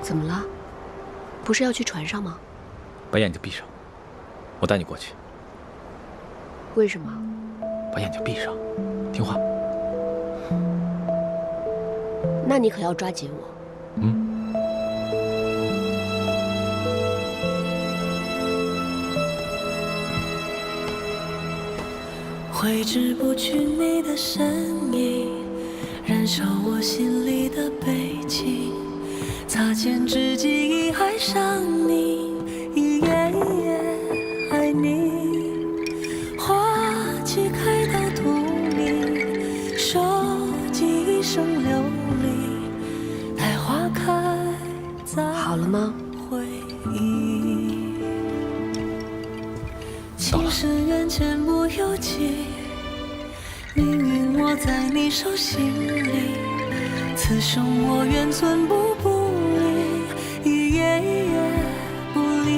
怎么了？不是要去船上吗？把眼睛闭上，我带你过去。为什么？把眼睛闭上，听话。那你可要抓紧我。挥之不去你的身影，燃烧我心里的悲情。擦肩之际已爱上你，一夜一夜爱你。花期开到荼蘼，收集一生流离，待花开再好了吗？回忆。情深缘浅不由己，命运握在你手心里，此生我愿寸步不离，一夜一夜不离。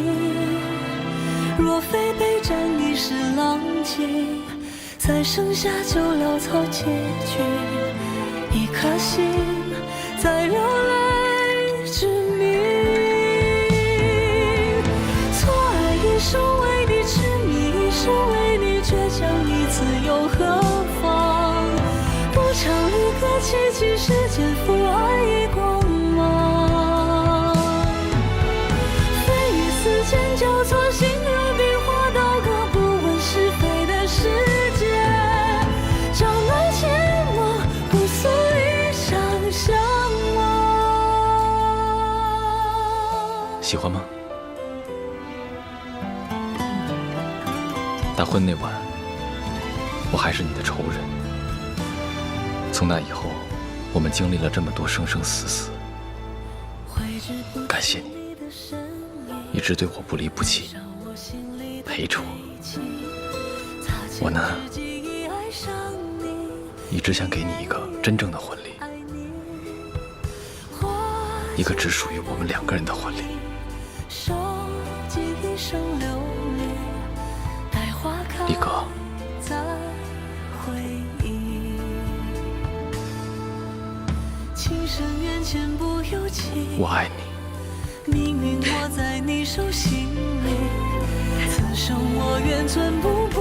若非备战已是浪迹，再剩下就潦草结局。一颗心在流泪之谜，错爱一生为你痴迷，一生为你倔强，一次又何妨？不常离歌凄凄，世间负爱已光芒。非与丝间交错，心如冰花刀割，不问是非的世界，江南阡陌，不诉一场相忘。喜欢吗？大婚那晚，我还是你的仇人。从那以后，我们经历了这么多生生死死。感谢你，一直对我不离不弃，陪着我。我呢，一直想给你一个真正的婚礼，一个只属于我们两个人的婚礼。李哥，我爱你。命运握在你手心里，此生我愿寸步不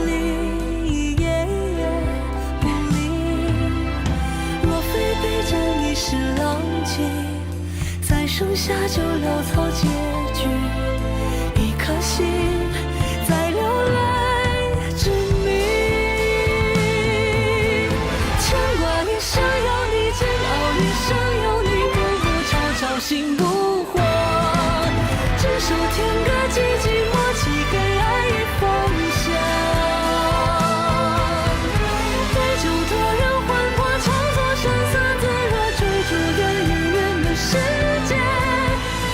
离，一夜一夜不离。若非备战已是浪迹，再剩下就潦草结局。一颗心在流泪之谜，牵挂一生有你，煎熬一生有你，不如朝朝心不慌。执手天歌寂寂，默契给爱已放下。对酒多人魂魄，创作声色自若，追逐源与远的世界。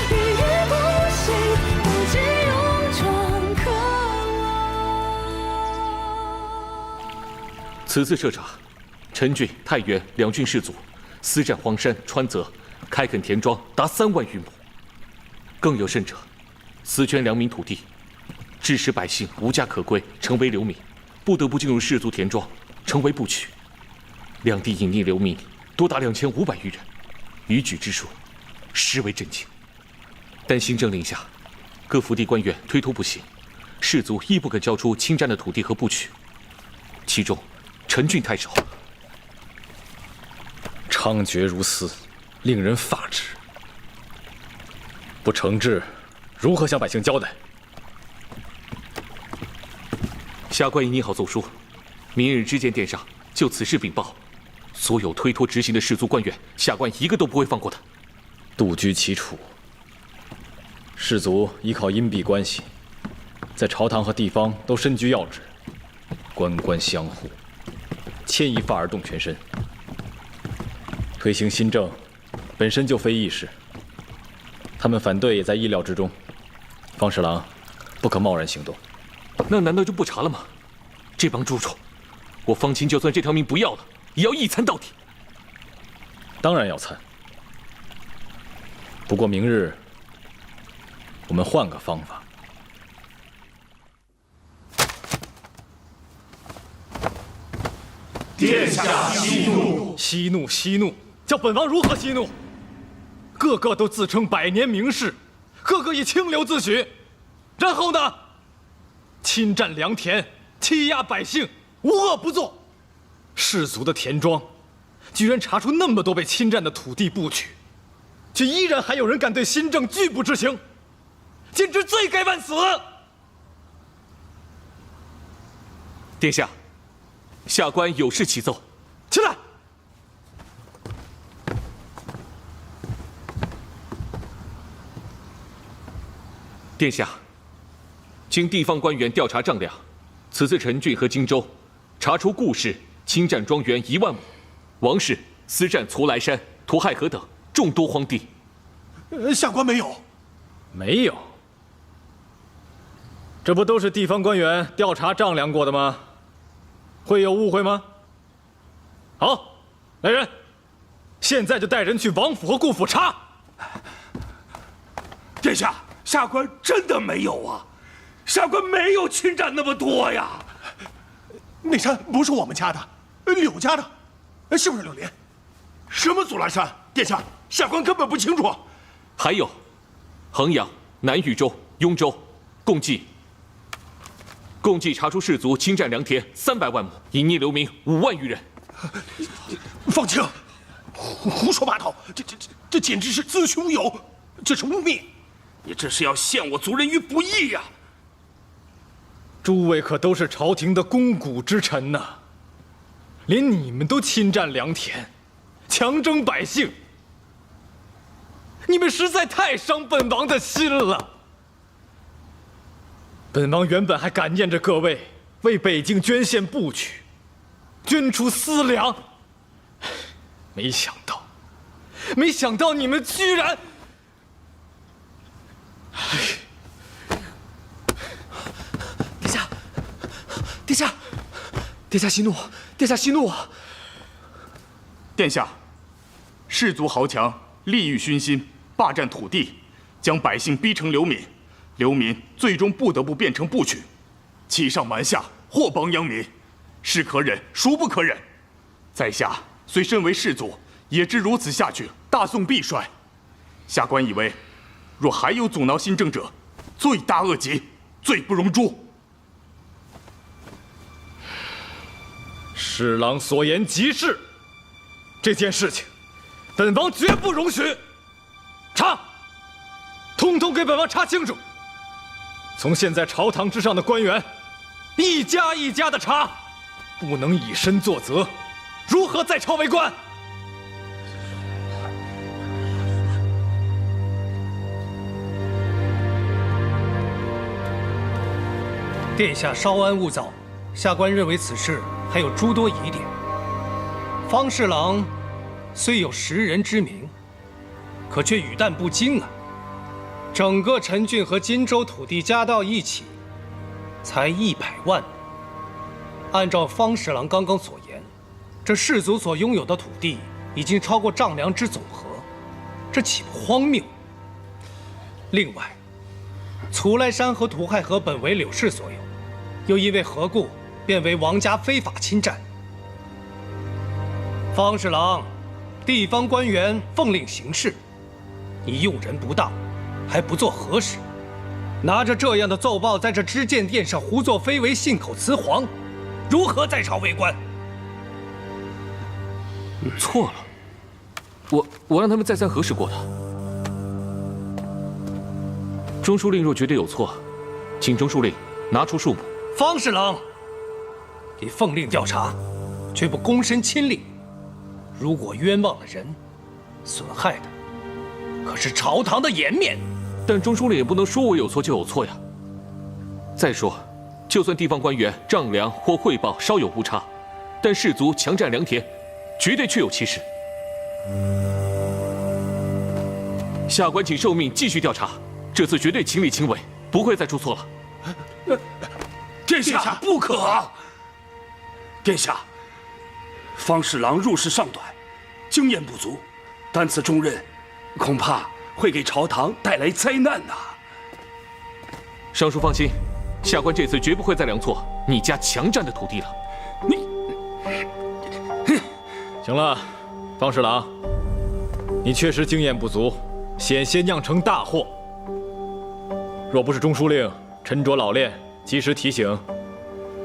一夜不醒，不及勇闯渴望。此次彻查，陈郡、太原两郡士卒私占黄山、川泽，开垦田庄达3万余亩。更有甚者，私圈良民土地，致使百姓无家可归，成为流民，不得不进入士族田庄，成为部曲。两地隐匿流民多达2500余人，逾矩之数，实为震惊。但新政令下，各福地官员推脱不行，士族亦不肯交出侵占的土地和部曲，其中陈郡太守猖獗如斯，令人发指。不惩治，如何向百姓交代？下官已拟好奏书，明日知见殿上就此事禀报。所有推脱执行的士族官员，下官一个都不会放过的。杜居其处。士族依靠荫蔽关系，在朝堂和地方都身居要职，官官相护，牵一发而动全身。推行新政，本身就非易事。他们反对也在意料之中。方侍郎，不可贸然行动。那难道就不查了吗？这帮蛀虫，我方秦就算这条命不要了，也要一参到底。当然要参。不过明日我们换个方法。殿下息怒！息怒！息怒！叫本王如何息怒？个个都自称百年名士，个个以清流自诩。然后呢，侵占良田，欺压百姓，无恶不作。士族的田庄，居然查出那么多被侵占的土地不取，却依然还有人敢对新政拒不执行，简直罪该万死！殿下，下官有事启奏。起来！殿下，经地方官员调查丈量，此次陈郡和荆州查出顾氏侵占庄园1万亩，王氏私占徂来山、涂亥河等众多荒地。下官没有。没有。这不都是地方官员调查丈量过的吗？会有误会吗？好，来人，现在就带人去王府和顾府查。殿下，下官真的没有啊，下官没有侵占那么多呀。那山不是我们家的，柳家的，是不是柳林？什么阻拦山？殿下，下官根本不清楚。还有，衡阳、南豫州、雍州，共计查出士族侵占良田300万亩，隐匿流民5万余人。放清，胡说八道！这简直是子虚乌有，这是污蔑！你这是要陷我族人于不义呀！诸位可都是朝廷的肱骨之臣呐，连你们都侵占良田，强征百姓，你们实在太伤本王的心了。本王原本还感念着各位为北京捐献布曲，捐出私粮，没想到你们居然……殿下息怒，殿下息怒！殿下，士族豪强利欲熏心，霸占土地，将百姓逼成流民，流民最终不得不变成部曲，欺上瞒下，祸邦殃民，是可忍，孰不可忍？在下虽身为士族，也知如此下去，大宋必衰。下官以为，若还有阻挠新政者，罪大恶极，罪不容诛。侍郎所言极是，这件事情，本王绝不容许。查，通通给本王查清楚。从现在朝堂之上的官员，一家一家的查，不能以身作则，如何在朝为官？殿下稍安勿躁，下官认为此事还有诸多疑点。方侍郎虽有识人之名，可却语淡不惊啊！整个陈郡和荆州土地加到一起，才100万。按照方侍郎刚刚所言，这士族所拥有的土地已经超过丈量之总和，这岂不荒谬？另外，徂来山和涂亥河本为柳氏所有，又因为何故变为王家非法侵占？方侍郎，地方官员奉令行事，你用人不当，还不做核实，拿着这样的奏报在这知见殿上胡作非为、信口雌黄，如何在朝为官？错了，我让他们再三核实过的。中书令若觉得有错，请中书令拿出数目。方侍郎，你奉令调查，却不躬身亲历，如果冤枉了人，损害的可是朝堂的颜面。但中书令也不能说我有错就有错呀。再说，就算地方官员丈量或汇报稍有误差，但士族强占良田，绝对确有其事。下官请受命继续调查，这次绝对亲力亲为，不会再出错了。殿下不可！殿下，方侍郎入仕尚短，经验不足，担此重任，恐怕会给朝堂带来灾难呐。尚书放心，下官这次绝不会再量错你家强占的土地了。行了，方侍郎，你确实经验不足，险些酿成大祸。若不是中书令沉着老练，及时提醒，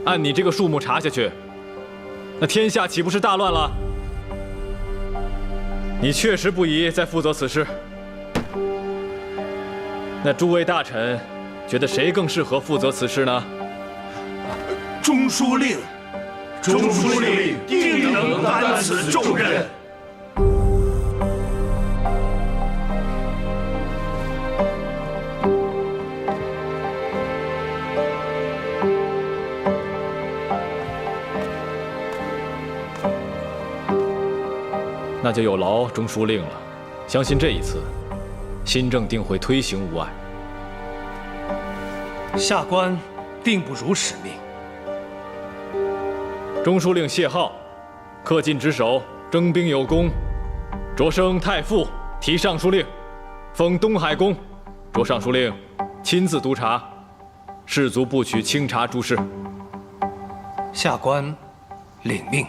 按你这个数目查下去，那天下岂不是大乱了？你确实不宜再负责此事。那诸位大臣觉得谁更适合负责此事呢？中书令定能担此重任。那就有劳中书令了。相信这一次，新政定会推行无碍。下官定不辱使命。中书令谢浩，恪尽职守，征兵有功，擢升太傅，提尚书令，封东海公，着尚书令亲自督察，士卒不取清查诸事。下官领命。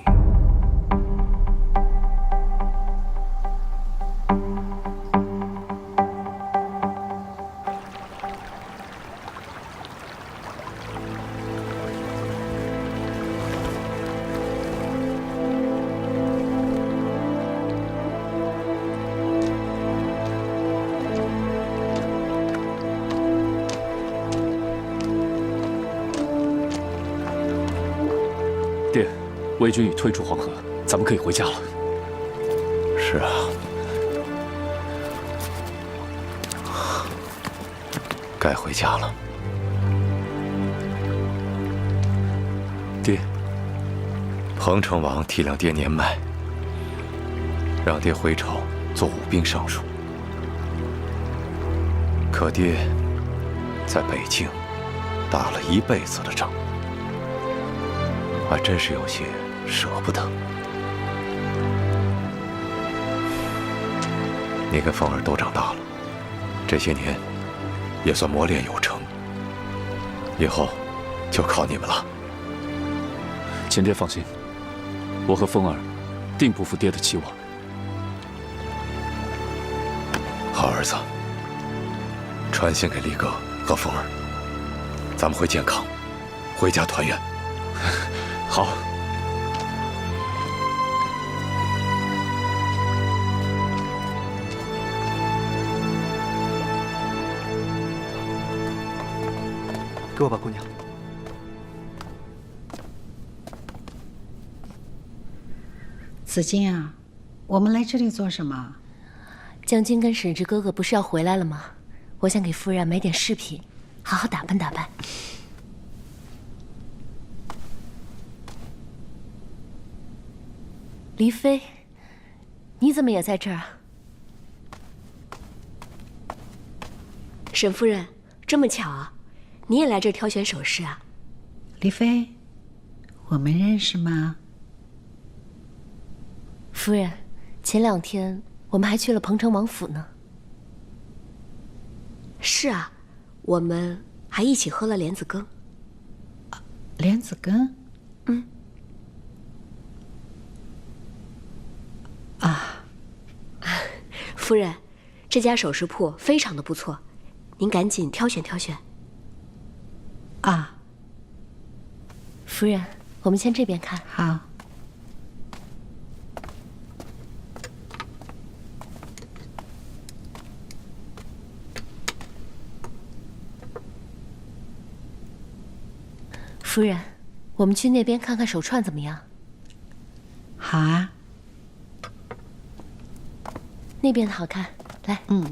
爹，魏军已退出黄河，咱们可以回家了。是啊，该回家了。爹，彭城王体谅爹年迈，让爹回朝做武兵尚书。可爹在北境打了一辈子的仗，还真是有些舍不得。你跟凤儿都长大了，这些年也算磨练有成，以后就靠你们了。请爹放心，我和凤儿定不负爹的期望。好儿子，传信给力哥和凤儿，咱们会健康，回家团圆。好。给我吧，姑娘。子金啊，我们来这里做什么？将军跟沈之哥哥不是要回来了吗？我想给夫人买点饰品，好好打扮打扮。黎妃，你怎么也在这儿啊？沈夫人，这么巧啊，你也来这儿挑选首饰啊？黎妃，我们认识吗？夫人，前2天我们还去了彭城王府呢。是啊，我们还一起喝了莲子羹。莲子羹？嗯。啊，夫人，这家首饰铺非常的不错，您赶紧挑选挑选。啊，夫人，我们先这边看。好。夫人，我们去那边看看手串怎么样？好啊。那边的好看，来。嗯。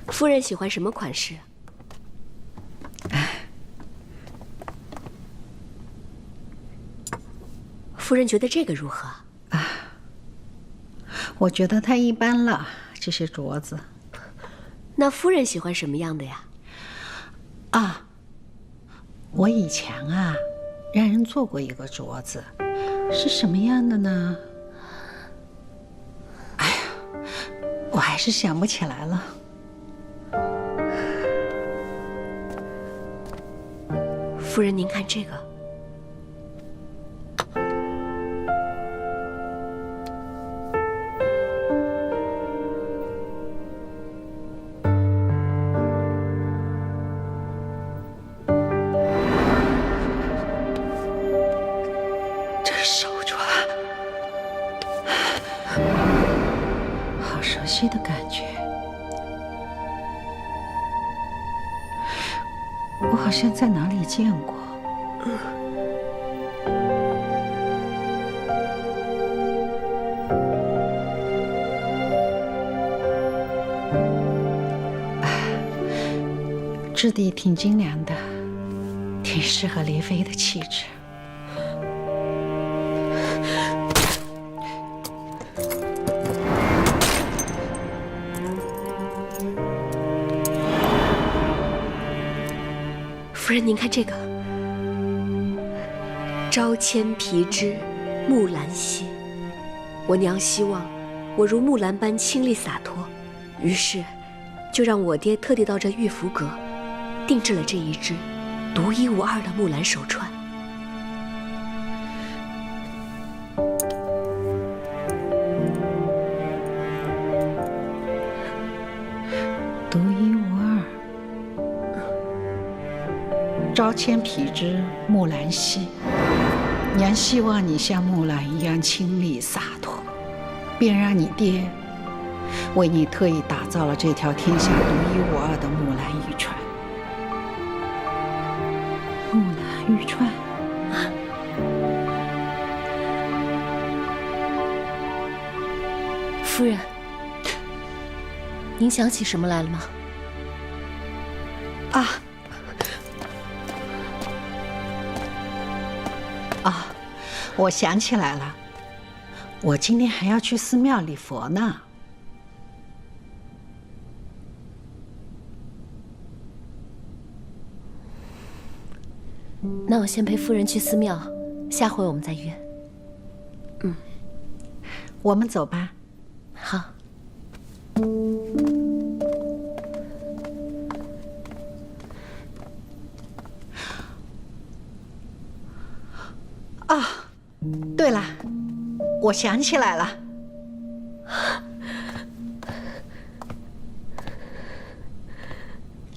夫人喜欢什么款式？夫人觉得这个如何？我觉得它一般了，这些镯子。那夫人喜欢什么样的呀？啊，我以前啊，让人做过一个镯子，是什么样的呢？哎呀，我还是想不起来了。夫人，您看这个，手镯，好熟悉的感觉，我好像在哪里见过。质地挺精良的，挺适合黎妃的气质。夫人，您看这个，朝千皮之，木兰兮。我娘希望我如木兰般清丽洒脱，于是就让我爹特地到这玉福阁定制了这一只独一无二的木兰手串。独一无二，朝千匹之，木兰兮。娘希望你像木兰一样清丽洒脱，便让你爹为你特意打造了这条天下独一无二的木兰玉串。木兰玉串，夫人，您想起什么来了吗？我想起来了，我今天还要去寺庙礼佛呢。那我先陪夫人去寺庙，下回我们再约。我们走吧。好。对了，我想起来了，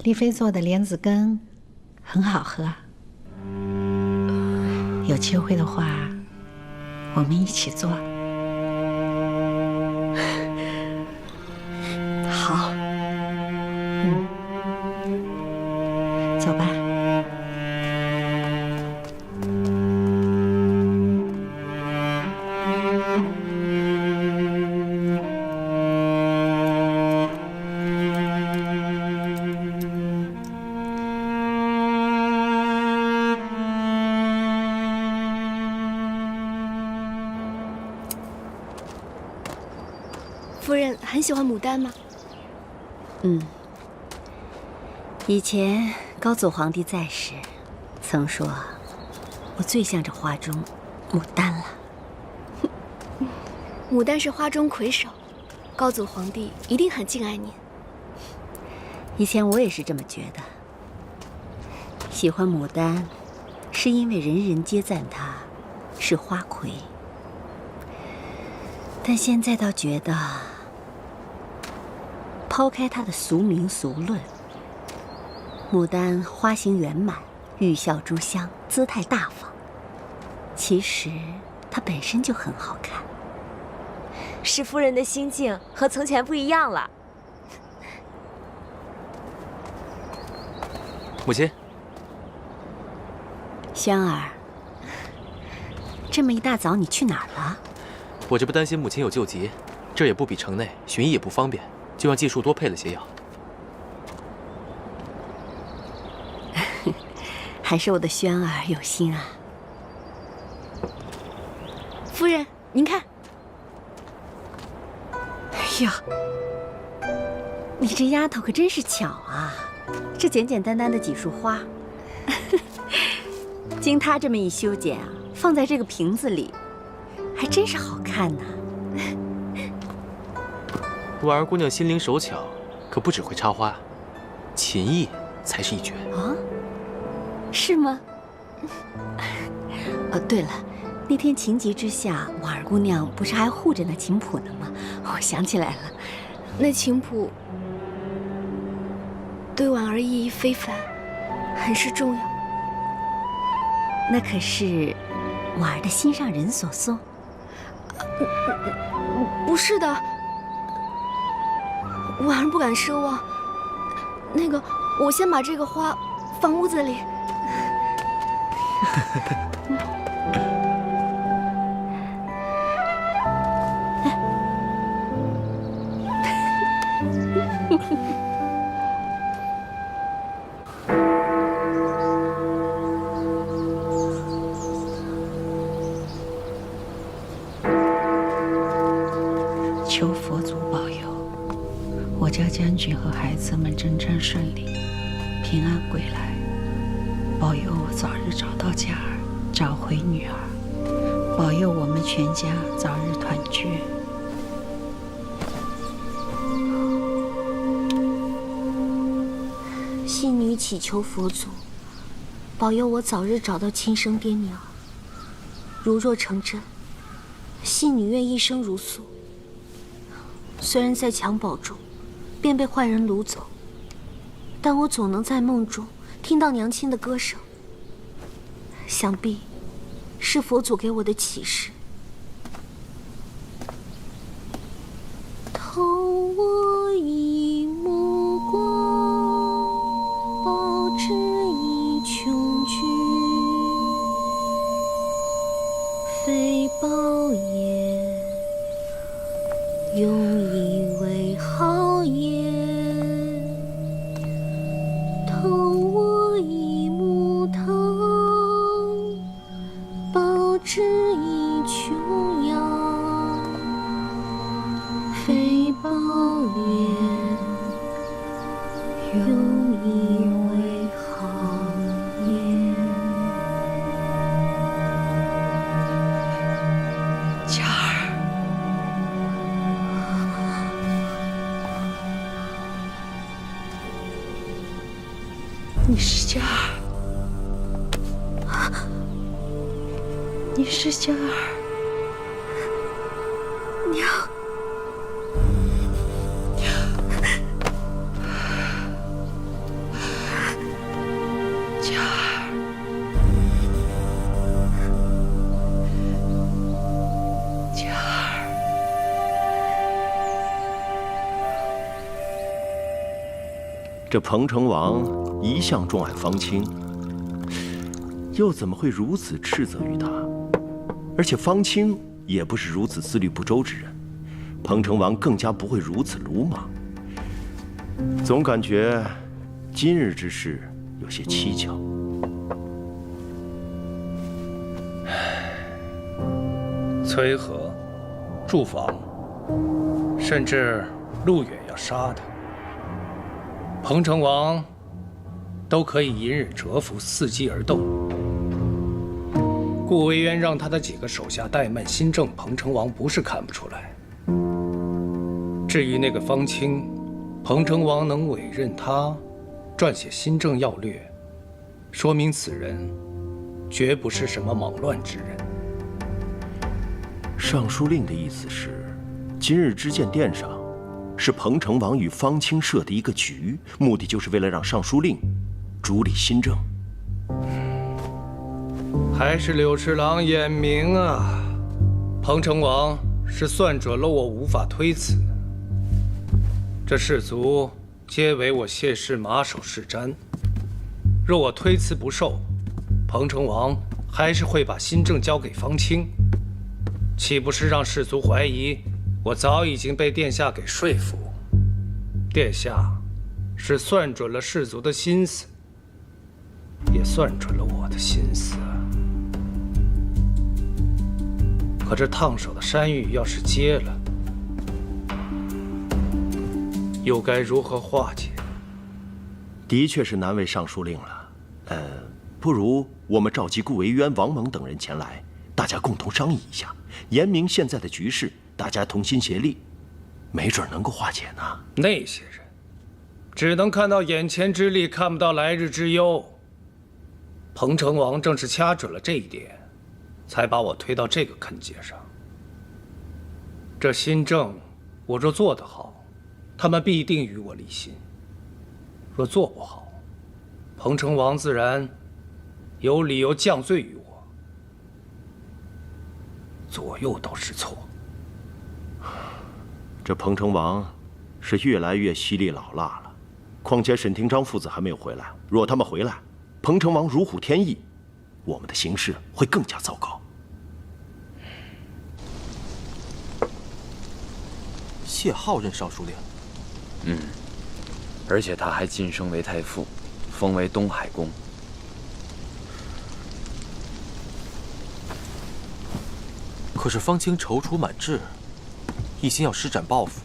丽妃做的莲子羹很好喝，有机会的话，我们一起做。好，走吧。夫人很喜欢牡丹吗？以前高祖皇帝在时，曾说我最像这花中牡丹了。牡丹是花中魁首，高祖皇帝一定很敬爱您。以前我也是这么觉得。喜欢牡丹，是因为人人皆赞它是花魁。但现在倒觉得，抛开它的俗名俗论，牡丹花型圆满，玉笑珠香，姿态大方。其实它本身就很好看。是夫人的心境和从前不一样了。母亲，轩儿，这么一大早你去哪儿了？我这不担心母亲有旧疾，这儿也不比城内，寻医也不方便，就让季树多配了些药。还是我的轩儿有心啊。夫人，您看。哎呀，你这丫头可真是巧啊！这简简单单的几束花，经她这么一修剪啊，放在这个瓶子里，还真是好看呐。婉儿姑娘心灵手巧，可不只会插花，琴艺才是一绝啊？是吗？对了，那天情急之下，婉儿姑娘不是还护着那琴谱呢吗？我想起来了，那琴谱对婉儿意义非凡，很是重要。那可是婉儿的心上人所送？不是的，婉儿不敢奢望。那个，我先把这个花放屋子里。求佛祖保佑我家将军和孩子们征战顺利，平安归来，保佑我早日找到佳儿，找回女儿，保佑我们全家早日团聚。信女祈求佛祖保佑我早日找到亲生爹娘。如若成真，信女愿一生如素。虽然在襁褓中便被坏人掳走，但我总能在梦中听到娘亲的歌声。想必是佛祖给我的启示。投我一目光，报之以穷居，非报也，用以为好也。投我一木汤，报之以穷养，非报也，用以为好也。佳儿，你是佳儿，你是佳儿，娘。佳儿，佳儿，这彭城王一向重爱方清，又怎么会如此斥责于他？而且方清也不是如此思虑不周之人，彭城王更加不会如此鲁莽。总感觉今日之事有些蹊跷。崔和、驻防，甚至陆远要杀他，彭城王都可以隐忍蛰伏，伺机而动。顾维渊让他的几个手下怠慢新政，彭城王不是看不出来。至于那个方清，彭城王能委任他撰写新政要略，说明此人绝不是什么莽乱之人。尚书令的意思是，今日知见殿上是彭城王与方清设的一个局，目的就是为了让尚书令主理新政。还是柳侍郎眼明啊！彭城王是算准了我无法推辞，这士卒皆为我谢氏马首是瞻。若我推辞不受，彭城王还是会把新政交给方清，岂不是让士卒怀疑我早已经被殿下给说服？殿下是算准了士卒的心思，也算准了我的心思。可这烫手的山芋要是接了，又该如何化解？的确是难为尚书令了。不如我们召集顾维渊、王猛等人前来，大家共同商议一下，言明现在的局势，大家同心协力，没准能够化解呢。那些人只能看到眼前之利，看不到来日之忧。彭城王正是掐准了这一点，才把我推到这个坑阶上。这新政，我若做得好，他们必定与我离心；若做不好，彭城王自然有理由降罪于我。左右倒是错。这彭城王是越来越犀利老辣了，况且沈廷章父子还没有回来。若他们回来，彭城王如虎添翼，我们的形势会更加糟糕。谢浩任尚书令，而且他还晋升为太傅，封为东海公。可是方清踌躇满志，一心要施展报复，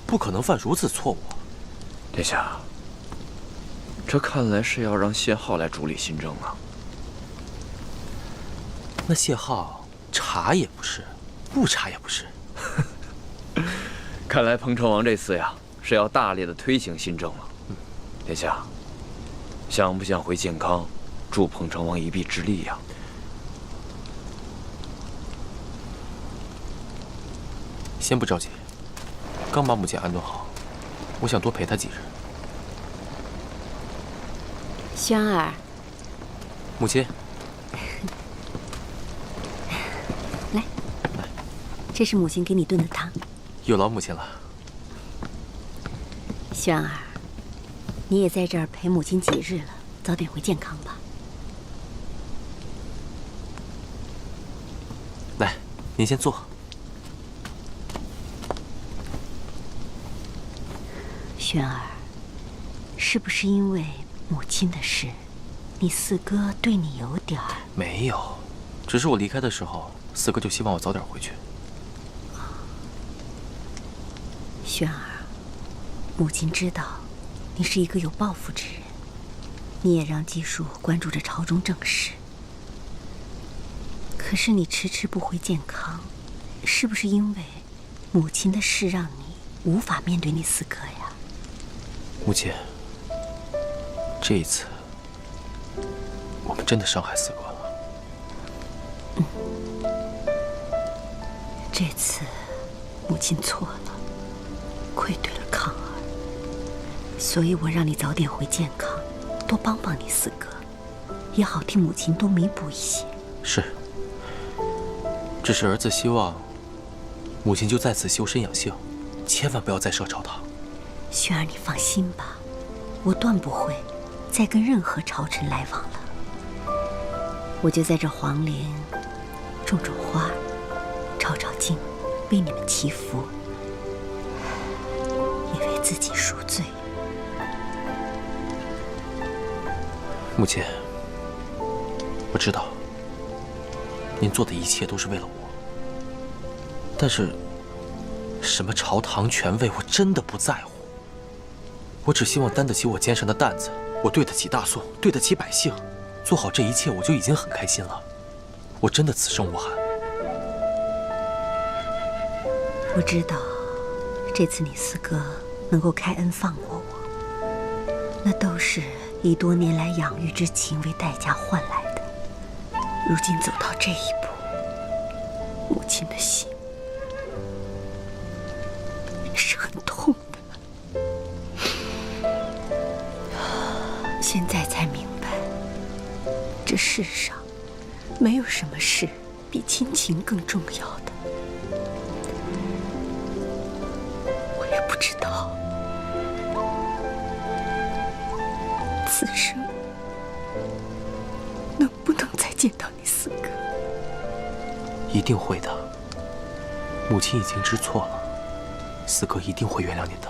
不可能犯如此错误啊！殿下，这看来是要让谢浩来主理新政啊。那谢浩查也不是，不查也不是。看来彭城王这次呀是要大力的推行新政了。殿下，想不想回建康，助彭城王一臂之力呀？先不着急，刚把母亲安顿好，我想多陪她几日。轩儿，母亲，来，这是母亲给你炖的汤。有劳母亲了。轩儿，你也在这儿陪母亲几日了，早点回建康吧。来，您先坐。轩儿，是不是因为母亲的事，你四哥对你有点儿？没有，只是我离开的时候，四哥就希望我早点回去。轩儿，母亲知道你是一个有抱负之人，你也让季树关注着朝中政事。可是你迟迟不回建康，是不是因为母亲的事让你无法面对你四哥呀？母亲，这一次我们真的伤害四哥了。这次母亲错了，愧对了康儿，所以我让你早点回建康，多帮帮你四哥，也好替母亲多弥补一些。是，只是儿子希望母亲就在此修身养性，千万不要再涉朝堂。轩儿，你放心吧，我断不会再跟任何朝臣来往了。我就在这皇陵种种花，抄抄经，为你们祈福，也为自己赎罪。母亲，我知道您做的一切都是为了我，但是什么朝堂权位，我真的不在乎。我只希望担得起我肩上的担子，我对得起大宋，对得起百姓，做好这一切我就已经很开心了。我真的此生无憾。我知道，这次你四哥能够开恩放过我，那都是以多年来养育之情为代价换来的。如今走到这一步，母亲的心是很痛的。现在才明白，这世上没有什么事比亲情更重要的。我也不知道此生能不能再见到你四哥。一定会的，母亲已经知错了，四哥一定会原谅您的。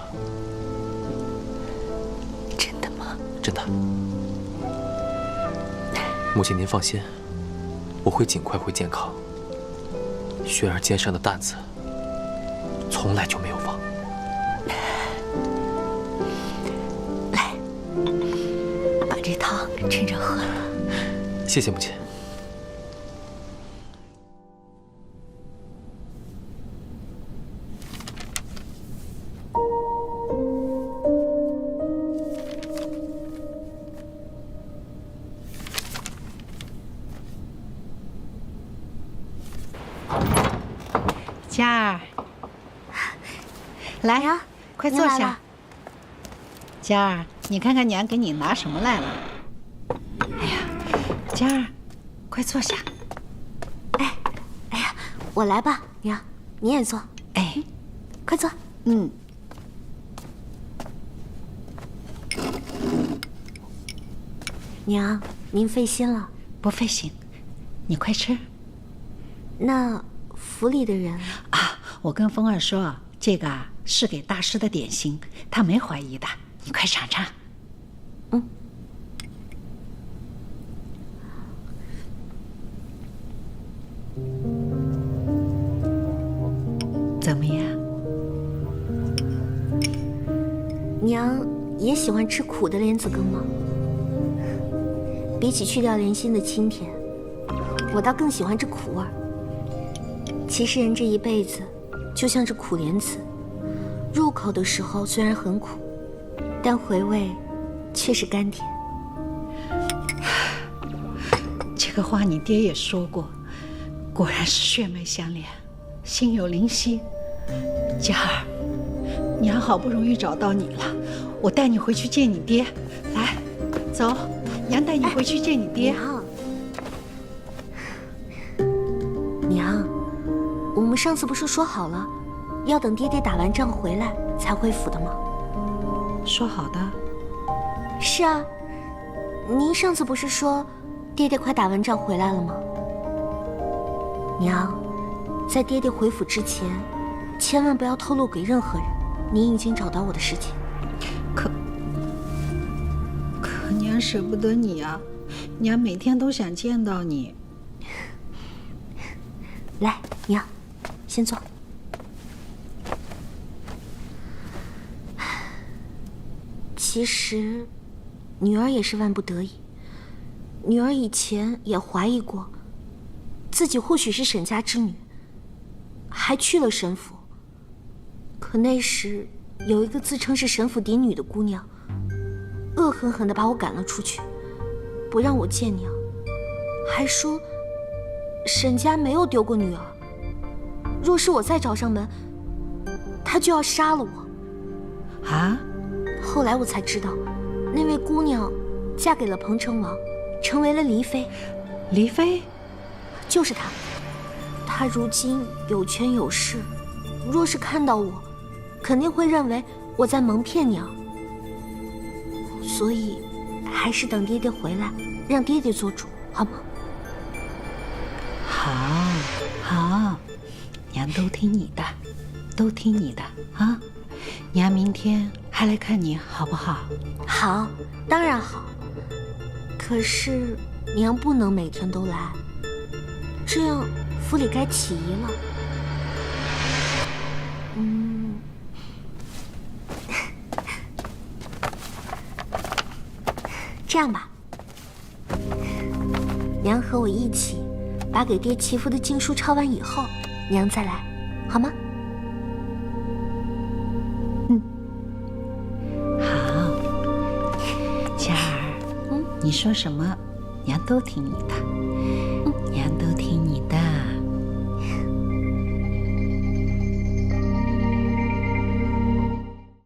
真的吗？真的。母亲您放心，我会尽快回建康。雪儿肩上的担子，从来就没有忘。来，把这汤趁热喝了。谢谢母亲。佳儿，来呀，快坐下。佳儿，你看看娘给你拿什么来了？哎呀，佳儿，快坐下。哎呀，我来吧，娘，你也坐。哎，快坐。娘，您费心了。不费心，你快吃。那府里的人啊，我跟风儿说，这个是给大师的点心，他没怀疑的。你快尝尝。怎么样？娘也喜欢吃苦的莲子羹吗？比起去掉莲心的清甜，我倒更喜欢这苦味儿。其实人这一辈子就像这苦莲子，入口的时候虽然很苦，但回味却是甘甜。这个话你爹也说过，果然是血脉相连，心有灵犀。佳儿，娘好不容易找到你了，我带你回去见你爹。来，走，娘带你回去见你爹。娘，我们上次不是说好了，要等爹爹打完仗回来才回府的吗？说好的。是啊，您上次不是说爹爹快打完仗回来了吗？娘，在爹爹回府之前，千万不要透露给任何人您已经找到我的事情。可娘舍不得你啊，娘每天都想见到你。来，娘，先坐。其实，女儿也是万不得已。女儿以前也怀疑过，自己或许是沈家之女，还去了沈府。可那时有一个自称是沈府嫡女的姑娘，恶狠狠地把我赶了出去，不让我见娘，还说沈家没有丢过女儿，若是我再找上门，她就要杀了我。啊！后来我才知道，那位姑娘嫁给了彭城王，成为了黎妃。黎妃？就是她。她如今有权有势，若是看到我，肯定会认为我在蒙骗娘。所以，还是等爹爹回来，让爹爹做主，好吗？好，好，娘都听你的，都听你的啊！娘明天还来看你，好不好？好，当然好。可是娘不能每天都来，这样府里该起疑了。这样吧，娘和我一起把给爹祈福的经书抄完以后，娘再来，好吗？好，佳儿，你说什么，娘都听你的。